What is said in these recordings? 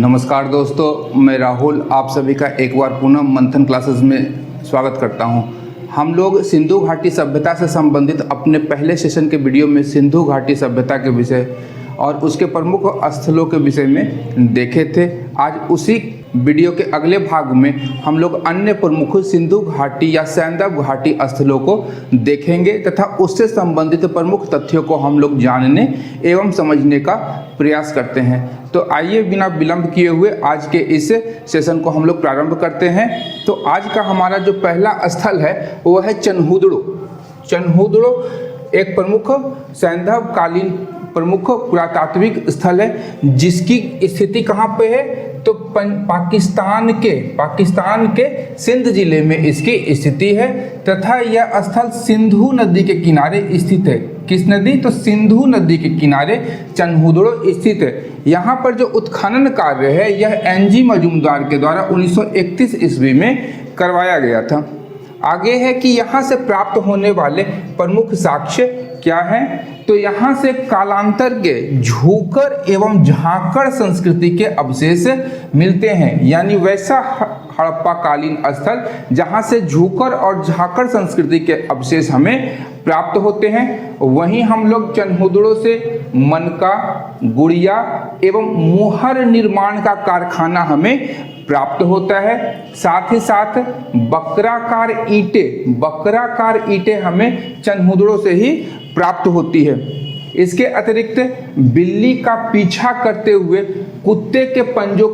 नमस्कार दोस्तों, मैं राहुल आप सभी का एक बार पुनः मंथन क्लासेस में स्वागत करता हूं। हम लोग सिंधु घाटी सभ्यता से संबंधित अपने पहले सेशन के वीडियो में सिंधु घाटी सभ्यता के विषय और उसके प्रमुख स्थलों के विषय में देखे थे। आज उसी वीडियो के अगले भाग में हम लोग अन्य प्रमुख सिंधु घाटी या सैंधव घाटी स्थलों को देखेंगे तथा उससे संबंधित प्रमुख तथ्यों को हम लोग जानने एवं समझने का प्रयास करते हैं। तो आइए बिना विलंब किए हुए आज के इस सेशन को हम लोग प्रारंभ करते हैं। तो आज का हमारा जो पहला स्थल है वह है चन्हुदड़ो। चन्हुदड़ो एक प्रमुख सैंधव कालीन प्रमुख पुरातात्विक स्थल है, जिसकी स्थिति कहाँ पे है तो पाकिस्तान के सिंध जिले में इसकी स्थिति है तथा यह स्थल सिंधु नदी के किनारे स्थित है। किस नदी? तो सिंधु नदी के किनारे चन्हुदड़ो स्थित है। यहाँ पर जो उत्खनन कार्य है यह एनजी मजूमदार के द्वारा 1931 ईस्वी में करवाया गया था। आगे है कि यहाँ से प्राप्त होने वाले प्रमुख साक्ष्य क्या हैं? तो यहाँ से कालांतर के झूकर एवं झाकड़ संस्कृति के अवशेष मिलते हैं, यानी वैसा हड़प्पा कालीन स्थल जहाँ से झूकर और झाकड़ संस्कृति के अवशेष हमें प्राप्त होते हैं। वहीं हम लोग चन्हुदड़ो से मनका, गुड़िया एवं मुहर निर्माण का कारखाना हमें प्राप्त होता है। साथ ही साथ बकराकार ईंटें हमें चन्हुदड़ो से ही प्राप्त होती है। इसके अतिरिक्त बिल्ली का पीछा करते हुए कुत्ते के पंजों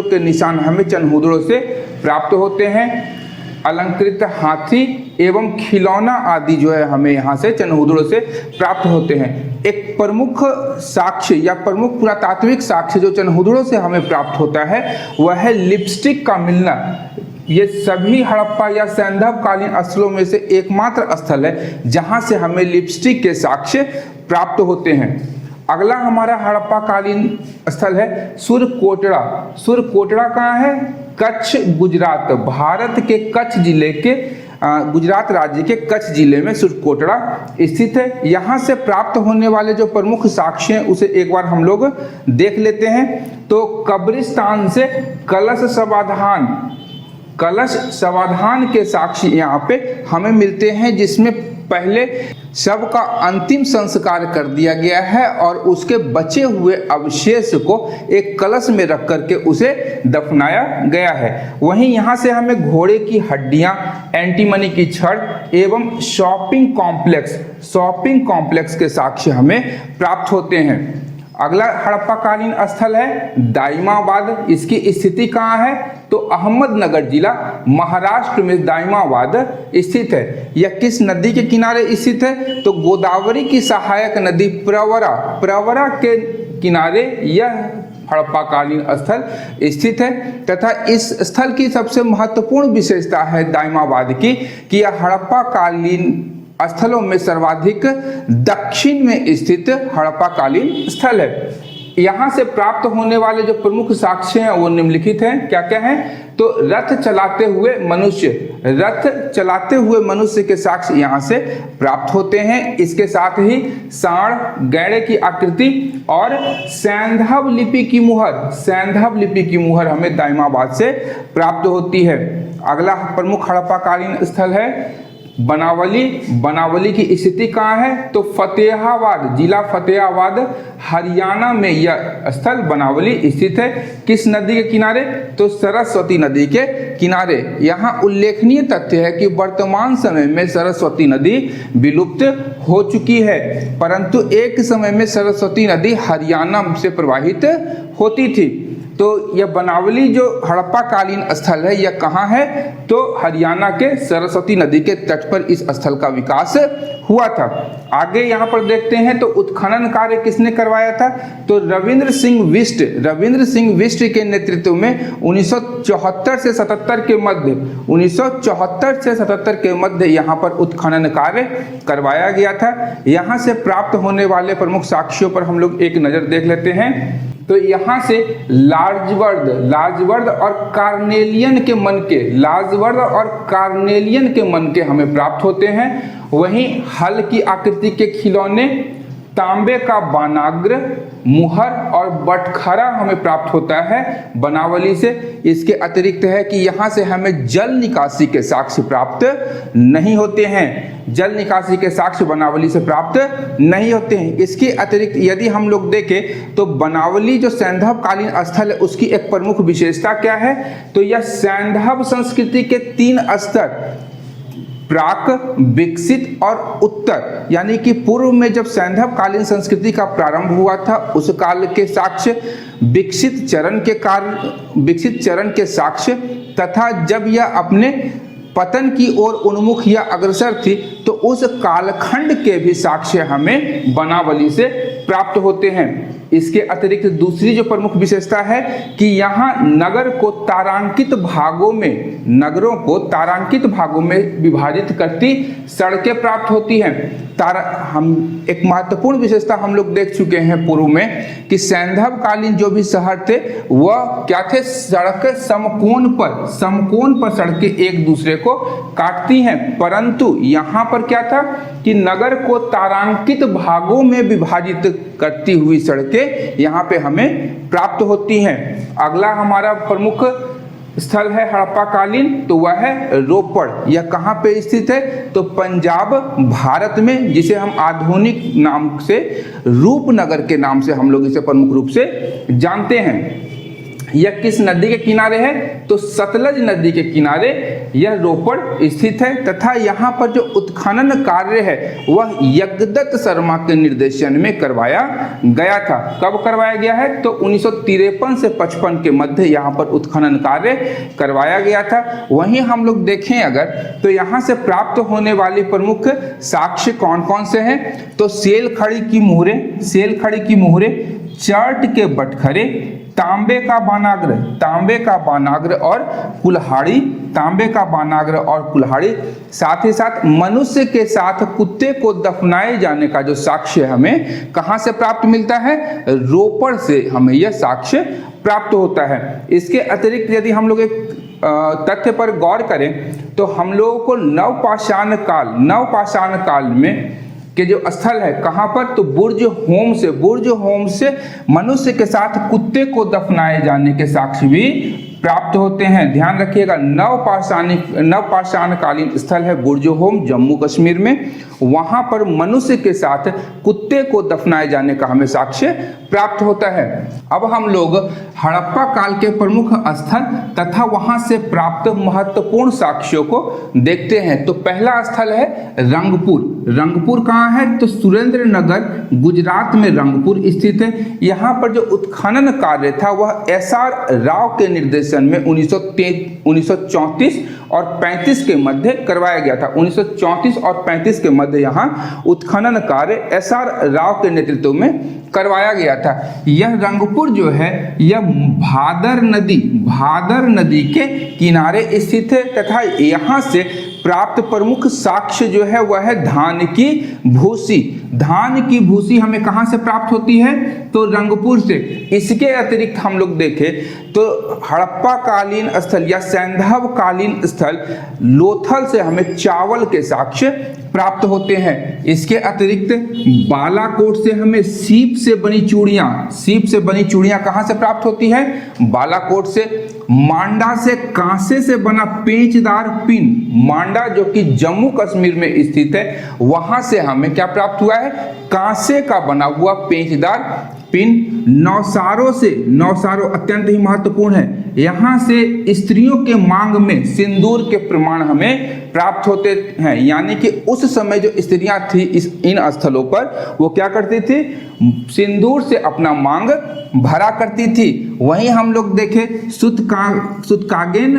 के निशान हमें चन्हुदड़ो से प्राप्त होते हैं। अलंकृत हाथी एवं खिलौना आदि जो है हमें यहाँ से चन्हुदड़ो से प्राप्त होते हैं। एक प्रमुख साक्ष्य या प्रमुख पुरातात्विक साक्ष्य जो चन्हुदड़ो से हमें प्राप्त होता है वह है लिपस्टिक का मिलना। ये सभी हड़प्पा या सैंधव कालीन स्थलों में से एकमात्र स्थल है जहाँ से हमें लिपस्टिक के साक्ष्य प्राप्त होते हैं। अगला हमारा हड़प्पा कालीन स्थल है सुरकोटड़ा। सुरकोटड़ा कहाँ है? कच्छ, गुजरात। भारत के कच्छ जिले के गुजरात राज्य के कच्छ जिले में सुरकोटड़ा स्थित है। यहाँ से प्राप्त होने वाले जो प्रमुख साक्ष्य हैं उसे एक बार हम लोग देख लेते हैं। तो कब्रिस्तान से कलश समाधान के साक्ष्य यहाँ पे हमें मिलते हैं, जिसमें पहले शव का अंतिम संस्कार कर दिया गया है और उसके बचे हुए अवशेष को एक कलश में रख करके उसे दफनाया गया है। वहीं यहाँ से हमें घोड़े की हड्डियाँ, एंटीमनी की छड़ एवं शॉपिंग कॉम्प्लेक्स के साक्ष्य हमें प्राप्त होते हैं। अगला हड़प्पा कालीन स्थल है दाइमाबाद। इसकी स्थिति कहाँ है? तो अहमदनगर जिला, महाराष्ट्र में दाइमाबाद स्थित है। यह किस नदी के किनारे स्थित है? तो गोदावरी की सहायक नदी प्रवरा के किनारे यह हड़प्पा कालीन स्थल स्थित है तथा इस स्थल की सबसे महत्वपूर्ण विशेषता है दाइमाबाद की कि यह हड़प्पा कालीन स्थलों में सर्वाधिक दक्षिण में स्थित हड़प्पा कालीन स्थल है। यहाँ से प्राप्त होने वाले जो प्रमुख साक्ष्य हैं वो निम्नलिखित हैं। क्या क्या हैं? तो रथ चलाते हुए मनुष्य के साक्ष्य यहाँ से प्राप्त होते हैं। इसके साथ ही सांड, गैड़े की आकृति और सैंधव लिपि की मुहर हमें दाइमाबाद से प्राप्त होती है। अगला प्रमुख हड़प्पा कालीन स्थल है बनावली की स्थिति कहाँ है? तो फतेहाबाद, जिला फतेहाबाद, हरियाणा में यह स्थल बनावली स्थित है। किस नदी के किनारे? तो सरस्वती नदी के किनारे। यहाँ उल्लेखनीय तथ्य है कि वर्तमान समय में सरस्वती नदी विलुप्त हो चुकी है, परंतु एक समय में सरस्वती नदी हरियाणा से प्रवाहित होती थी। तो यह बनावली जो हड़प्पा कालीन स्थल है यह कहाँ है? तो हरियाणा के सरस्वती नदी के तट पर इस स्थल का विकास हुआ था। आगे यहाँ पर देखते हैं तो उत्खनन कार्य किसने करवाया था? तो रविंद्र सिंह बिष्ट के नेतृत्व में 1974 से 77 के मध्य यहाँ पर उत्खनन कार्य करवाया गया था। यहाँ से प्राप्त होने वाले प्रमुख साक्ष्यों पर हम लोग एक नज़र देख लेते हैं। तो यहाँ से लाजवर्द और कार्नेलियन के मनके हमें प्राप्त होते हैं। वहीं हल की आकृति के खिलौने, तांबे का बानाग्र, मुहर और बटखरा हमें प्राप्त होता है बनावली से। इसके अतिरिक्त है कि यहाँ से हमें जल निकासी के साक्ष्य प्राप्त नहीं होते हैं, जल निकासी के साक्ष्य बनावली से प्राप्त नहीं होते हैं। इसके अतिरिक्त यदि हम लोग देखें तो बनावली जो सैंधव कालीन स्थल है उसकी एक प्रमुख विशेषता क्या है, तो यह सैंधव संस्कृति के 3 स्तर प्राक, विकसित और उत्तर, यानी कि पूर्व में जब सैंधव कालीन संस्कृति का प्रारंभ हुआ था उस काल के साक्ष्य, विकसित चरण के साक्ष्य तथा जब यह अपने पतन की ओर उन्मुख या अग्रसर थी तो उस कालखंड के भी साक्ष्य हमें बनावली से प्राप्त होते हैं। इसके अतिरिक्त दूसरी जो प्रमुख विशेषता है कि यहाँ नगरों को तारांकित भागों में विभाजित करती सड़कें प्राप्त होती हैं। हम एक महत्वपूर्ण विशेषता हम लोग देख चुके हैं पूर्व में कि सैंधव कालीन जो भी शहर थे वह क्या थे, सड़कें समकोण पर सड़कें एक दूसरे को काटती हैं, परंतु यहाँ पर क्या था कि नगर को तारांकित भागों में विभाजित करती हुई सड़कें यहाँ पे हमें प्राप्त होती हैं। अगला हमारा प्रमुख स्थल है हड़प्पा कालीन, तो वह है रोपड़। यह कहाँ पे स्थित है, तो पंजाब भारत में, जिसे हम आधुनिक नाम से रूपनगर के नाम से हम लोग इसे प्रमुख रूप से जानते हैं। यह किस नदी के किनारे है, तो सतलज नदी के किनारे यह रोपड़ स्थित है तथा यहाँ पर जो उत्खनन कार्य है वह यज्ञदत्त शर्मा के निर्देशन में करवाया गया था। कब करवाया गया है, तो 1953 से 55 के मध्य यहाँ पर उत्खनन कार्य करवाया गया था। वहीं हम लोग देखें अगर तो यहाँ से प्राप्त होने वाली प्रमुख साक्ष्य कौन कौन से हैं, तो सेल खड़ी की मुहरे, चर्ट के बटखरे, तांबे का बानाग्र और कुल्हाड़ी, साथ ही साथ मनुष्य के साथ कुत्ते को दफनाए जाने का जो साक्ष्य हमें कहां से प्राप्त मिलता है, रोपड़ से हमें यह साक्ष्य प्राप्त होता है। इसके अतिरिक्त यदि हम लोग एक तथ्य पर गौर करें तो हम लोगों को नवपाषाण काल में के जो स्थल है कहाँ पर, तो बुर्ज होम से मनुष्य के साथ कुत्ते को दफनाए जाने के साक्ष्य भी प्राप्त होते हैं। ध्यान रखिएगा, नवपाषाण कालीन स्थल है बुर्ज होम, जम्मू कश्मीर में। वहां पर मनुष्य के साथ कुत्ते को दफनाए जाने का हमें साक्ष्य प्राप्त होता है। अब हम लोग हड़प्पा काल के प्रमुख स्थल तथा वहां से प्राप्त महत्वपूर्ण साक्ष्यों को देखते हैं। तो पहला स्थल है रंगपुर कहाँ है, तो सुरेंद्र नगर गुजरात में रंगपुर स्थित है। यहाँ पर जो उत्खनन कार्य था वह SR राव के निर्देशन में 1934 और 35 के मध्य करवाया गया था। 1934 और 35 के मध्य यहाँ उत्खनन कार्य SR राव के नेतृत्व में करवाया गया था। यह रंगपुर जो है यह भादर नदी के किनारे स्थित है तथा यहाँ से प्राप्त प्रमुख साक्ष्य जो है वह है धान की भूसी हमें कहाँ से प्राप्त होती है, तो रंगपुर से। इसके अतिरिक्त हम लोग देखें तो हड़प्पा कालीन स्थल या सैंधव कालीन स्थल लोथल से हमें चावल के साक्ष्य प्राप्त होते हैं। इसके अतिरिक्त बालाकोट से हमें सीप से बनी चूड़ियां कहाँ से प्राप्त होती है, बालाकोट से। मांडा से कांसे से बना पेंचदार पिन, मांडा जो कि जम्मू कश्मीर में स्थित है, वहां से हमें क्या प्राप्त हुआ है, कांसे का बना हुआ पेंचदार पिन। नौसारो अत्यंत ही महत्वपूर्ण है, यहाँ से स्त्रियों के मांग में सिंदूर के प्रमाण हमें प्राप्त होते हैं। यानी कि उस समय जो स्त्रियां थी इन स्थलों पर वो क्या करती थी, सिंदूर से अपना मांग भरा करती थी। वहीं हम लोग देखें सुतकागेन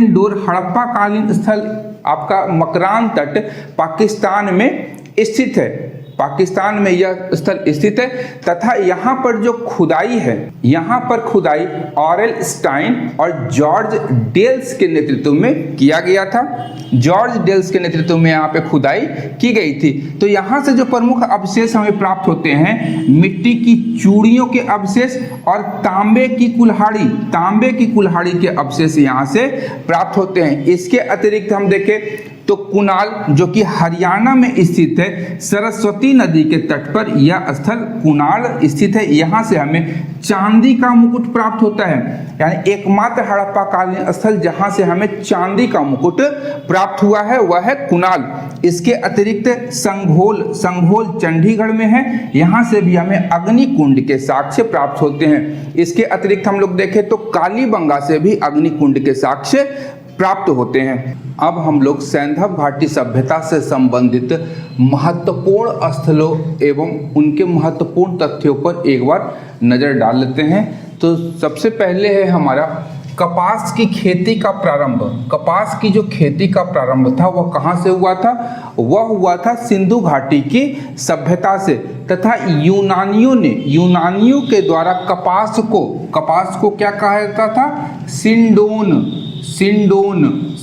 डोर हड़प्पा कालीन स्थल आपका मकरान तट पाकिस्तान में स्थित है। पाकिस्तान में यह स्थल स्थित है तथा यहाँ पर जो खुदाई है, यहाँ पर खुदाई ऑरेल स्टाइन और जॉर्ज डेल्स के नेतृत्व में किया गया था। जॉर्ज डेल्स के नेतृत्व में यहाँ पे खुदाई की गई थी। तो यहाँ से जो प्रमुख अवशेष हमें प्राप्त होते हैं, मिट्टी की चूड़ियों के अवशेष और तांबे की कुल्हाड़ी के अवशेष यहाँ से प्राप्त होते हैं। इसके अतिरिक्त हम देखें तो कुणाल जो कि हरियाणा में स्थित है, सरस्वती नदी के तट पर यह स्थल कुणाल स्थित है। यहाँ से हमें चांदी का मुकुट प्राप्त होता है, यानी एकमात्र हड़प्पा कालीन स्थल जहाँ से हमें चांदी का मुकुट प्राप्त हुआ है वह है कुणाल। इसके अतिरिक्त संघोल चंडीगढ़ में है, यहाँ से भी हमें अग्निकुंड के साक्ष्य प्राप्त होते हैं। इसके अतिरिक्त हम लोग देखें तो कालीबंगा से भी अग्निकुंड के साक्ष्य प्राप्त होते हैं। अब हम लोग सैंधव घाटी सभ्यता से संबंधित महत्वपूर्ण स्थलों एवं उनके महत्वपूर्ण तथ्यों पर एक बार नजर डाल लेते हैं। तो सबसे पहले है हमारा कपास की खेती का प्रारंभ। कपास की जो खेती का प्रारंभ था वह कहाँ से हुआ था? वह हुआ था सिंधु घाटी की सभ्यता से, तथा यूनानियों के द्वारा कपास को क्या कहा जाता था?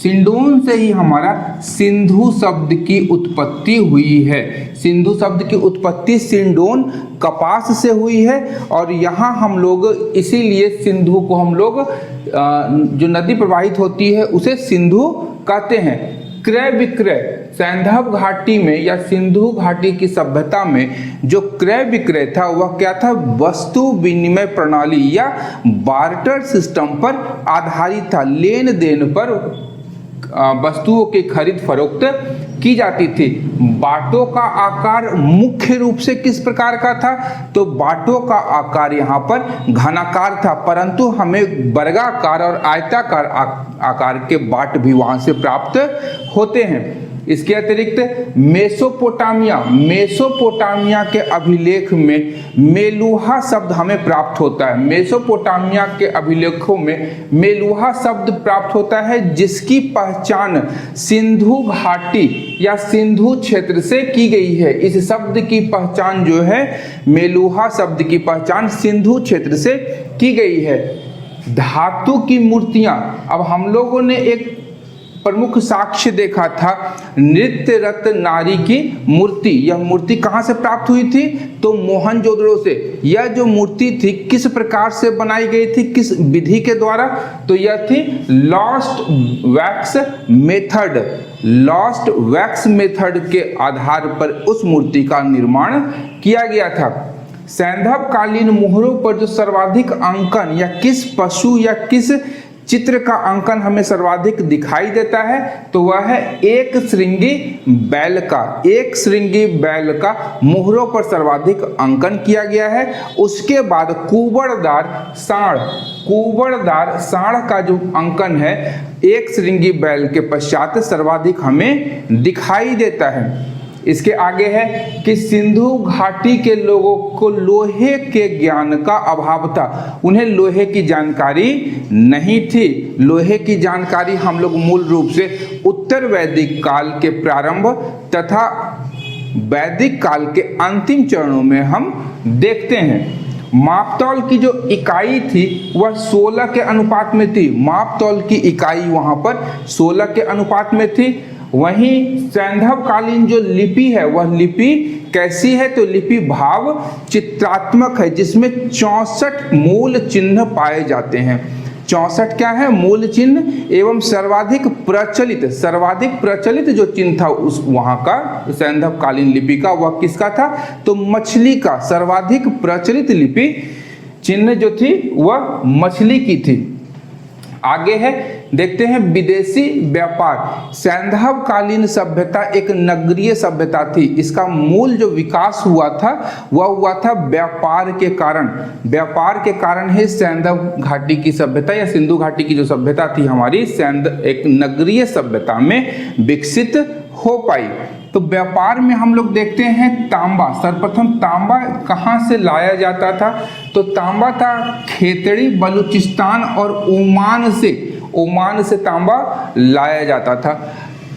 सिंडोन से ही हमारा सिंधु शब्द की उत्पत्ति हुई है। सिंधु शब्द की उत्पत्ति सिंडोन कपास से हुई है, और यहाँ हम लोग इसीलिए सिंधु को हम लोग जो नदी प्रवाहित होती है उसे सिंधु कहते हैं। क्रय विक्रय सैंधव घाटी में या सिंधु घाटी की सभ्यता में जो क्रय विक्रय था वह क्या था? वस्तु विनिमय प्रणाली या बार्टर सिस्टम पर आधारित था। लेन देन पर वस्तुओं की खरीद फरोख्त की जाती थी। बाटों का आकार मुख्य रूप से किस प्रकार का था? तो बाटों का आकार यहाँ पर घनाकार था, परंतु हमें वर्गाकार और आयताकार आकार के बाट भी वहाँ से प्राप्त होते हैं। इसके अतिरिक्त मेसोपोटामिया के अभिलेख में मेलुहा शब्द हमें प्राप्त होता है। मेसोपोटामिया के अभिलेखों में मेलुहा शब्द प्राप्त होता है, जिसकी पहचान सिंधु घाटी या सिंधु क्षेत्र से की गई है। इस शब्द की पहचान जो है, मेलुहा शब्द की पहचान सिंधु क्षेत्र से की गई है। धातु की मूर्तियां, अब हम लोगों ने एक प्रमुख साक्ष्य देखा था नृत्यरत नारी की मूर्ति। यह मूर्ति कहाँ से प्राप्त हुई थी? तो मोहनजोदड़ो से। यह जो मूर्ति थी किस प्रकार से बनाई गई थी, किस विधि के द्वारा? तो यह थी लॉस्ट वैक्स मेथड के आधार पर उस मूर्ति का निर्माण किया गया था। सैंधव कालीन मोहरों पर जो सर्वाधिक अंकन या किस पशु या किस चित्र का अंकन हमें सर्वाधिक दिखाई देता है, तो वह है एक श्रृंगी बैल का मोहरों पर सर्वाधिक अंकन किया गया है। उसके बाद कुबड़दार सांड का जो अंकन है एक श्रृंगी बैल के पश्चात सर्वाधिक हमें दिखाई देता है। इसके आगे है कि सिंधु घाटी के लोगों को लोहे के ज्ञान का अभाव था। उन्हें लोहे की जानकारी नहीं थी। लोहे की जानकारी हम लोग मूल रूप से उत्तर वैदिक काल के प्रारंभ तथा वैदिक काल के अंतिम चरणों में हम देखते हैं। मापतौल की जो इकाई थी वह 16 के अनुपात में थी। मापतौल की इकाई वहां पर 16 के अनुपात में थी। वहीं सैंधव कालीन जो लिपि है वह लिपि कैसी है? तो लिपि भाव चित्रात्मक है, जिसमें 64 मूल चिन्ह पाए जाते हैं। 64 क्या है? मूल चिन्ह। एवं सर्वाधिक प्रचलित जो चिन्ह था उस वहां का सैंधव कालीन लिपि का, वह किसका था? तो मछली का। सर्वाधिक प्रचलित लिपि चिन्ह जो थी वह मछली की थी। आगे है, देखते हैं विदेशी व्यापार। सैंधव कालीन सभ्यता एक नगरीय सभ्यता थी। इसका मूल जो विकास हुआ था वह हुआ था व्यापार के कारण। व्यापार के कारण ही सैंधव घाटी की सभ्यता या सिंधु घाटी की जो सभ्यता थी हमारी एक नगरीय सभ्यता में विकसित हो पाई। तो व्यापार में हम लोग देखते हैं तांबा। सर्वप्रथम तांबा कहाँ से लाया जाता था? तो तांबा था खेतड़ी, बलूचिस्तान और ओमान से तांबा लाया जाता था।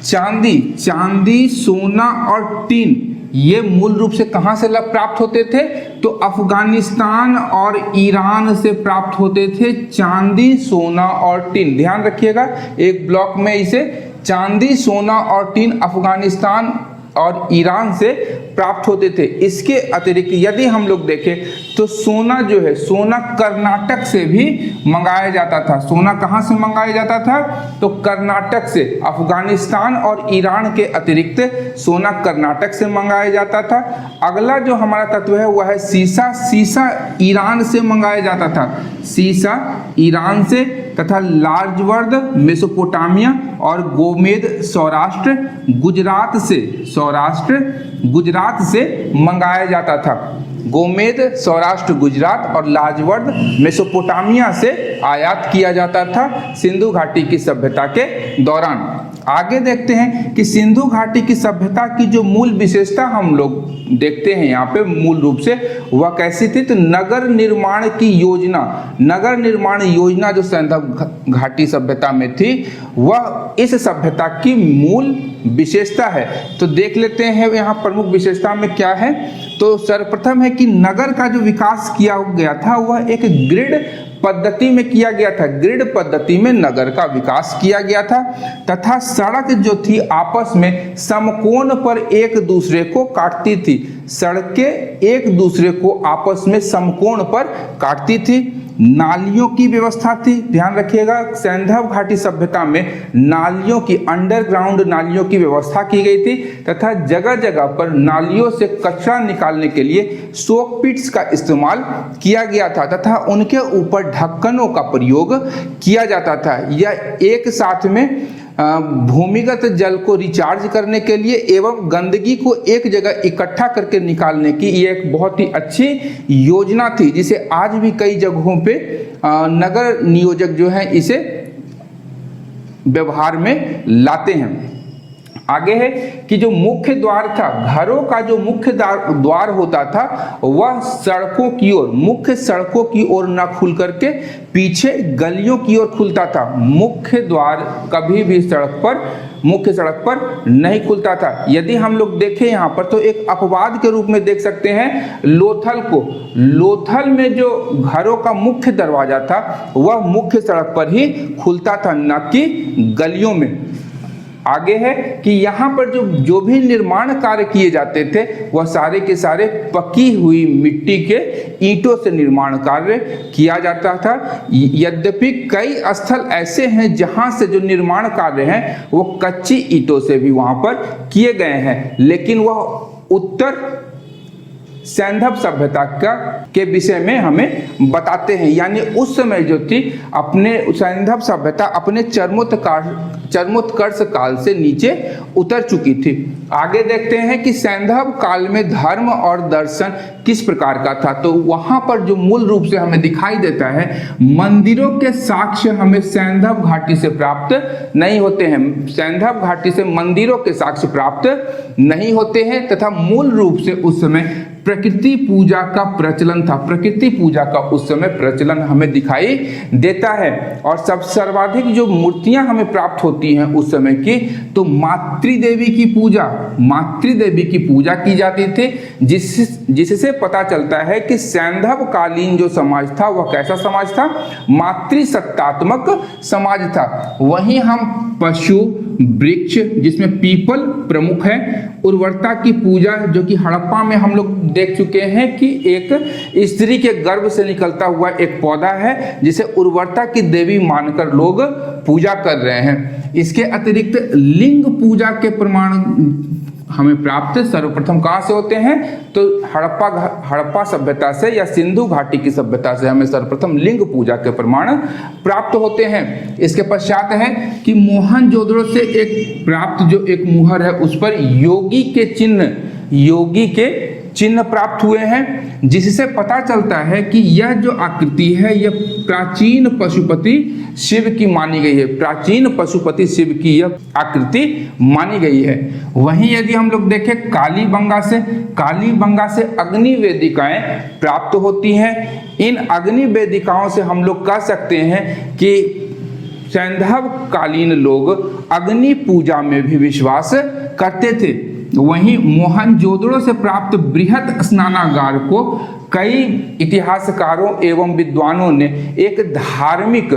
चांदी, सोना और टीन ये मूल रूप से कहाँ से प्राप्त होते थे? तो अफगानिस्तान और ईरान से प्राप्त होते थे चांदी, सोना और टीन। ध्यान रखिएगा, एक ब्लॉक में इसे चांदी, सोना और टीन अफगानिस्तान और ईरान से प्राप्त होते थे। इसके अतिरिक्त यदि हम लोग देखें तो सोना जो है, सोना कर्नाटक से भी मंगाया जाता था। सोना कहाँ से मंगाया जाता था? तो कर्नाटक से। अफगानिस्तान और ईरान के अतिरिक्त सोना कर्नाटक से मंगाया जाता था। अगला जो हमारा तत्व है वह है सीसा। सीसा ईरान से मंगाया जाता था, सीसा ईरान से, तथा लार्जवर्द मेसोपोटामिया और गोमेद सौराष्ट्र गुजरात से, सौराष्ट्र गुजरात से मंगाया जाता था। गोमेद सौराष्ट्र गुजरात और लार्जवर्द मेसोपोटामिया से आयात किया जाता था सिंधु घाटी की सभ्यता के दौरान। आगे देखते हैं कि सिंधु घाटी की सभ्यता की जो मूल विशेषता हम लोग देखते हैं यहाँ पे मूल रूप से वह कैसी थी? तो नगर निर्माण की योजना, नगर निर्माण योजना जो सिंधु घाटी सभ्यता में थी वह इस सभ्यता की मूल विशेषता है। तो देख लेते हैं यहाँ प्रमुख विशेषता में क्या है। तो सर्वप्रथम है कि नगर का जो विकास किया गया था वह एक ग्रिड पद्धति में किया गया था। ग्रिड पद्धति में नगर का विकास किया गया था तथा सड़क जो थी आपस में समकोण पर एक दूसरे को काटती थी। सड़कें एक दूसरे को आपस में समकोण पर काटती थी। नालियों की व्यवस्था थी, ध्यान रखिएगा, सिंधु घाटी सभ्यता में नालियों की, अंडरग्राउंड नालियों की व्यवस्था की गई थी तथा जगह जगह पर नालियों से कचरा निकालने के लिए सोक पिट्स का इस्तेमाल किया गया था तथा उनके ऊपर ढक्कनों का प्रयोग किया जाता था। यह एक साथ में भूमिगत जल को रिचार्ज करने के लिए एवं गंदगी को एक जगह इकट्ठा करके निकालने की ये एक बहुत ही अच्छी योजना थी, जिसे आज भी कई जगहों पे नगर नियोजक जो हैं इसे व्यवहार में लाते हैं। आगे है कि जो मुख्य द्वार था, घरों का जो मुख्य द्वार होता था वह सड़कों की ओर, मुख्य सड़कों की ओर न खुल करके पीछे गलियों की ओर खुलता था। मुख्य द्वार कभी भी मुख्य सड़क पर नहीं खुलता था। यदि हम लोग देखें यहाँ पर तो एक अपवाद के रूप में देख सकते हैं लोथल को। लोथल में जो घरों का मुख्य दरवाजा था वह मुख्य सड़क पर ही खुलता था, न कि गलियों में। आगे है कि यहाँ पर जो भी निर्माण कार्य किए जाते थे वह सारे के सारे पकी हुई मिट्टी के ईंटों से निर्माण कार्य किया जाता था। यद्यपि कई स्थल ऐसे हैं जहाँ से जो निर्माण कार्य हैं वो कच्ची ईंटों से भी वहाँ पर किए गए हैं, लेकिन वह उत्तर सिंधु सभ्यता के विषय में हमें बताते हैं। यानी उस समय जो थी अपने सिंधु सभ्यता अपने चरमोत्कर्ष काल से नीचे उतर चुकी थी। आगे देखते हैं कि सिंधु काल में धर्म और दर्शन किस प्रकार का था। तो वहां पर जो मूल रूप से हमें दिखाई देता है, मंदिरों के साक्ष्य हमें सिंधु घाटी से प्राप्त नहीं होते हैं। सिंधु घाटी से मंदिरों के साक्ष्य प्राप्त नहीं होते हैं तथा मूल रूप से उस समय प्रकृति पूजा का प्रचलन था। प्रकृति पूजा का उस समय प्रचलन हमें दिखाई देता है। और सब सर्वाधिक जो मूर्तियां हमें प्राप्त होती हैं उस समय की, तो मातृदेवी की पूजा की जाती थी, जिससे पता चलता है कि सिंधु कालीन जो समाज था वह कैसा समाज था? मातृसत्तात्मक समाज था। वहीं हम पशु, वृक्ष जिसमें पीपल प्रमुख है, उर्वरता की पूजा जो कि हड़प्पा में हम लोग देख चुके हैं कि एक स्त्री के गर्भ से निकलता हुआ एक पौधा है जिसे उर्वरता की देवी मानकर लोग पूजा कर रहे हैं। इसके अतिरिक्त लिंग पूजा के प्रमाण हमें प्राप्त सर्वप्रथम कहाँ से होते हैं? तो हड़प्पा सभ्यता से या सिंधु घाटी की सभ्यता से हमें सर्वप्रथम लिंग पूजा के प्रमाण प्राप्त होते हैं। इसके पश्चात है कि मोहनजोदड़ो से एक प्राप्त जो एक मुहर है उस पर योगी के चिन्ह प्राप्त हुए हैं, जिससे पता चलता है कि यह जो आकृति है यह प्राचीन पशुपति शिव की मानी गई है। प्राचीन पशुपति शिव की यह आकृति मानी गई है। वहीं यदि हम लोग देखें कालीबंगा से अग्नि वेदिकाएं प्राप्त होती हैं। इन अग्नि वेदिकाओं से हम लोग कह सकते हैं कि सिंधु कालीन लोग अग्नि पूजा में भी विश्वास करते थे। वहीं मोहनजोदड़ो से प्राप्त बृहत स्नानागार को कई इतिहासकारों एवं विद्वानों ने एक धार्मिक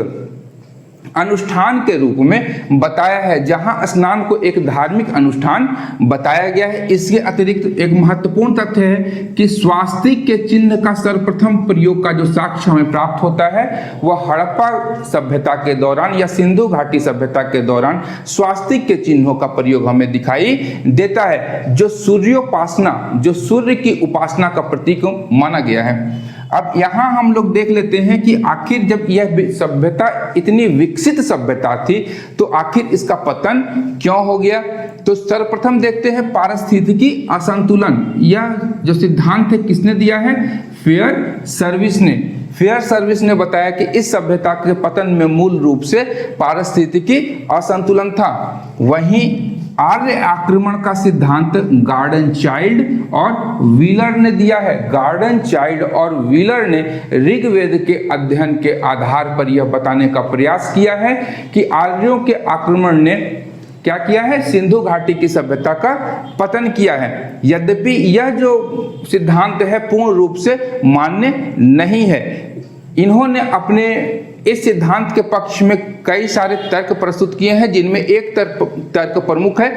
अनुष्ठान के रूप में बताया है, जहां स्नान को एक धार्मिक अनुष्ठान बताया गया है। इसके अतिरिक्त एक महत्वपूर्ण तथ्य है कि स्वास्तिक के चिन्ह का सर्वप्रथम प्रयोग का जो साक्ष्य हमें प्राप्त होता है वह हड़प्पा सभ्यता के दौरान या सिंधु घाटी सभ्यता के दौरान स्वास्तिक के चिन्हों का प्रयोग हमें दिखाई देता है, जो सूर्योपासना, जो सूर्य की उपासना का प्रतीक माना गया है। अब यहाँ हम लोग देख लेते हैं कि आखिर जब यह सभ्यता इतनी विकसित सभ्यता थी तो आखिर इसका पतन क्यों हो गया। तो सर्वप्रथम देखते हैं पारिस्थितिकी असंतुलन। यह जो सिद्धांत है किसने दिया है? फेयर सर्विस ने। फेयर सर्विस ने बताया कि इस सभ्यता के पतन में मूल रूप से पारिस्थितिकी असंतुलन था। वहीं आर्य आक्रमण का सिद्धांत गार्डन चाइल्ड और व्हीलर ने दिया है। गार्डन चाइल्ड और व्हीलर ने ऋग्वेद के अध्ययन के आधार पर यह बताने का प्रयास किया है कि आर्यों के आक्रमण ने क्या किया है? सिंधु घाटी की सभ्यता का पतन किया है। यद्यपि यह जो सिद्धांत है पूर्ण रूप से मान्य नहीं है। इन्होंने अपने इस सिद्धांत के पक्ष में कई सारे तर्क प्रस्तुत किए हैं, जिनमें एक तर्क प्रमुख है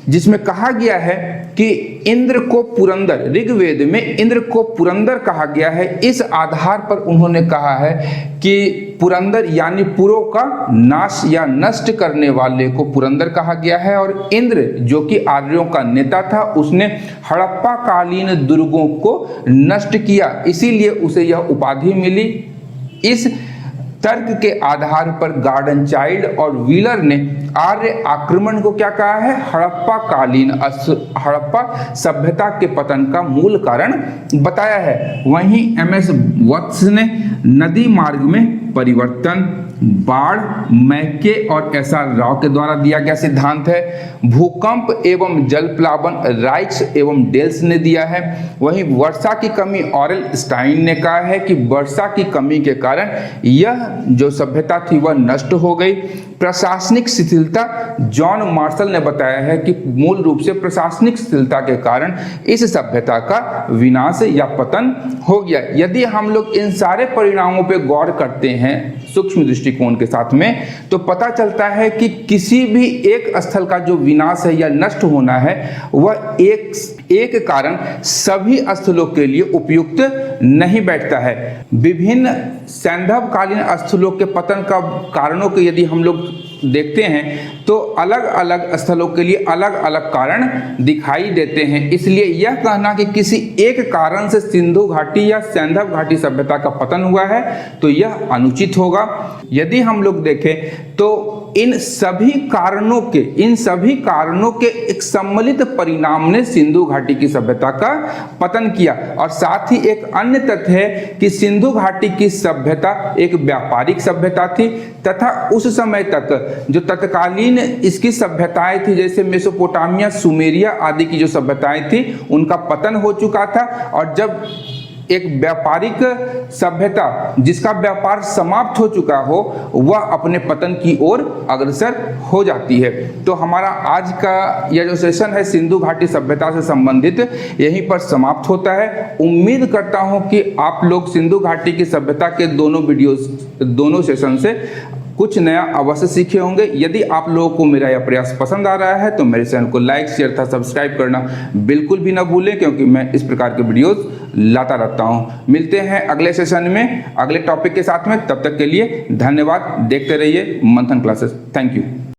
जिसमें कहा गया है कि इंद्र को पुरंदर, ऋग्वेद में इंद्र को पुरंदर कहा गया है। इस आधार पर उन्होंने कहा है कि पुरंदर यानी पुरों का नाश या नष्ट करने वाले को पुरंदर कहा गया है, और इंद्र जो कि आर्यों का नेता था उसने हड़प्पा कालीन दुर्गों को नष्ट किया, इसीलिए उसे यह उपाधि मिली। इस तर्क के आधार पर गार्डन चाइल्ड और व्हीलर ने आर्य आक्रमण को क्या कहा है? हड़प्पा सभ्यता के पतन का मूल कारण बताया है। वहीं एमएस वत्स ने नदी मार्ग में परिवर्तन, बाढ़, मैके और एसआर राव के द्वारा दिया गया सिद्धांत है। भूकंप एवं जल प्लावन राइट्स एवं डेल्स ने दिया है। वहीं वर्षा की कमी ऑरेल स्टाइन ने कहा है कि वर्षा की कमी के कारण यह जो सभ्यता थी वह नष्ट हो गई। प्रशासनिक शिथिलता, जॉन मार्शल ने बताया है कि मूल रूप से प्रशासनिक शिथिलता के कारण इस सभ्यता का विनाश या पतन हो गया। यदि हम लोग इन सारे परिणामों पर गौर करते हैं सूक्ष्म दृष्टिकोण के साथ में, तो पता चलता है कि किसी भी एक स्थल का जो विनाश है या नष्ट होना है वह एक कारण सभी स्थलों के लिए उपयुक्त नहीं बैठता है। विभिन्न सैंधवकालीन स्थलों के पतन का कारणों को यदि हम लोग देखते हैं तो अलग अलग स्थलों के लिए अलग अलग कारण दिखाई देते हैं। इसलिए यह कहना कि किसी एक कारण से सिंधु घाटी या सैंधव घाटी सभ्यता का पतन हुआ है तो यह अनुचित होगा। यदि हम लोग देखें तो इन सभी कारणों के एक सम्मिलित परिणाम ने सिंधु घाटी की सभ्यता का पतन किया। और साथ ही एक अन्य तथ्य है कि सिंधु घाटी की सभ्यता एक व्यापारिक सभ्यता थी तथा उस समय तक जो तत्कालीन इसकी सभ्यताएं थी जैसे मेसोपोटामिया, सुमेरिया आदि की जो सभ्यताएं थी उनका पतन हो चुका था, और जब एक व्यापारिक सभ्यता जिसका व्यापार समाप्त हो चुका हो वह अपने पतन की ओर अग्रसर हो जाती है। तो हमारा आज का यह जो सेशन है सिंधु घाटी सभ्यता से संबंधित यहीं पर समाप्त होता है। उम्मीद करता हूं कि आप लोग सिंधु घाटी की सभ्यता के दोनों सेशन से कुछ नया अवश्य सीखे होंगे। यदि आप लोगों को मेरा यह प्रयास पसंद आ रहा है तो मेरे चैनल को लाइक, शेयर तथा सब्सक्राइब करना बिल्कुल भी ना भूलें, क्योंकि मैं इस प्रकार के वीडियोस लाता रहता हूं। मिलते हैं अगले सेशन में अगले टॉपिक के साथ में। तब तक के लिए धन्यवाद। देखते रहिए मंथन क्लासेस। Thank you.